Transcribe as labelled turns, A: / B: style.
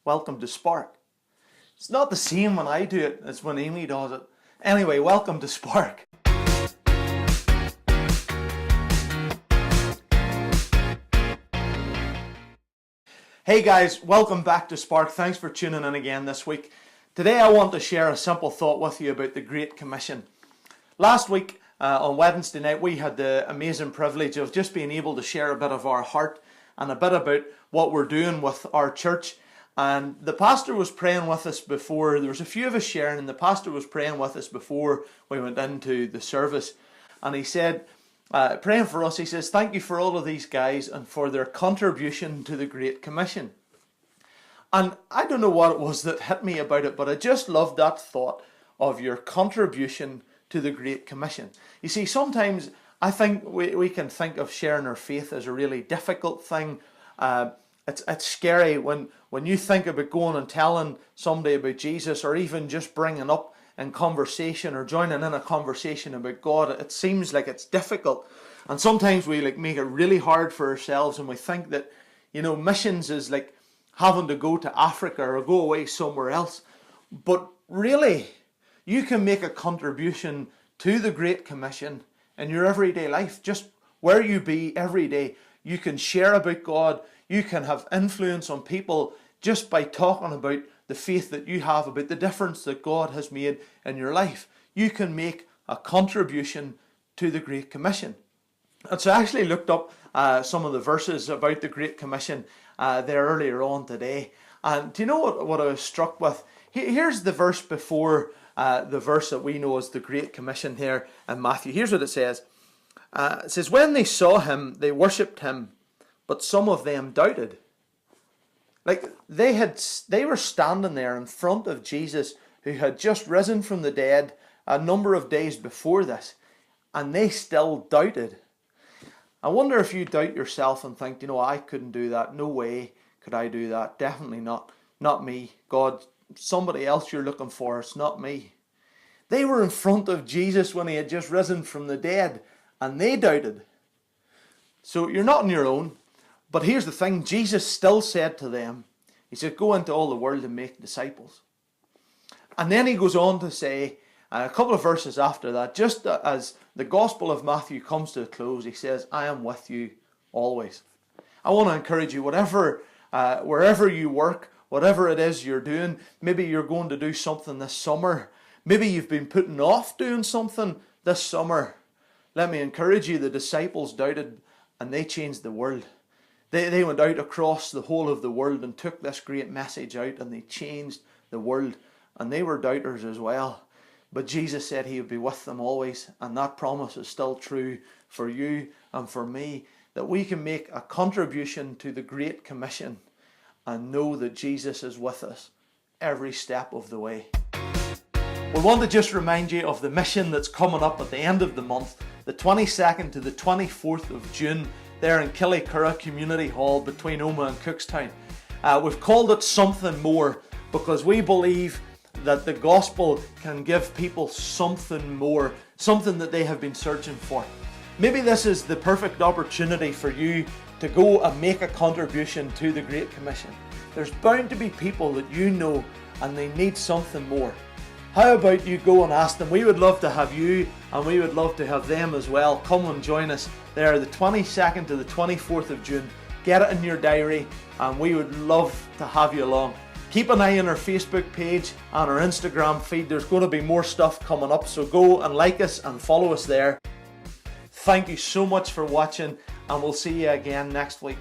A: welcome to Spark. It's not the same when I do it as when Amy does it. Anyway, welcome to Spark. Hey guys, welcome back to Spark. Thanks for tuning in again this week. Today I want to share a simple thought with you about the Great Commission. Last week on Wednesday night we had the amazing privilege of just being able to share a bit of our heart and a bit about what we're doing with our church. And the pastor was praying with us before, there was a few of us sharing, and the pastor was praying with us before we went into the service. And he said, praying for us, he says, thank you for all of these guys and for their contribution to the Great Commission. And I don't know what it was that hit me about it, but I just loved that thought of your contribution to the Great Commission. You see, sometimes I think we can think of sharing our faith as a really difficult thing. It's scary when you think about going and telling somebody about Jesus, or even just bringing up in conversation or joining in a conversation about God. It seems like it's difficult, and sometimes we make it really hard for ourselves, and we think that, you know, missions is like having to go to Africa or go away somewhere else. But really, you can make a contribution to the Great Commission in your everyday life. Just where you be every day, you can share about God. You can have influence on people just by talking about the faith that you have, about the difference that God has made in your life. You can make a contribution to the Great Commission. And so I actually looked up some of the verses about the Great Commission there earlier on today. And do you know what I was struck with? Here's the verse before the verse that we know as the Great Commission here in Matthew. Here's what it says. It says, when they saw him, they worshipped him, but some of them doubted. Like they were standing there in front of Jesus, who had just risen from the dead a number of days before this, and they still doubted. I wonder if you doubt yourself and think, you know, I couldn't do that. No way could I do that. Definitely not. Not me. God, somebody else you're looking for. It's not me. They were in front of Jesus when he had just risen from the dead, and they doubted. So you're not on your own. But here's the thing, Jesus still said to them, he said, go into all the world and make disciples. And then he goes on to say, a couple of verses after that, just as the Gospel of Matthew comes to a close, he says, I am with you always. I want to encourage you, wherever you work, whatever it is you're doing, maybe you're going to do something this summer, maybe you've been putting off doing something this summer. Let me encourage you, the disciples doubted and they changed the world. They went out across the whole of the world and took this great message out, and they changed the world. And they were doubters as well. But Jesus said he would be with them always. And that promise is still true for you and for me, that we can make a contribution to the Great Commission and know that Jesus is with us every step of the way. We want to just remind you of the mission that's coming up at the end of the month, the 22nd to the 24th of June, there in Killycurra Community Hall between Omagh and Cookstown. We've called it Something More because we believe that the gospel can give people something more, something that they have been searching for. Maybe this is the perfect opportunity for you to go and make a contribution to the Great Commission. There's bound to be people that you know and they need something more. How about you go and ask them? We would love to have you, and we would love to have them as well. Come and join us there the 22nd to the 24th of June. Get it in your diary, and we would love to have you along. Keep an eye on our Facebook page and our Instagram feed. There's going to be more stuff coming up, so go and like us and follow us there. Thank you so much for watching, and we'll see you again next week.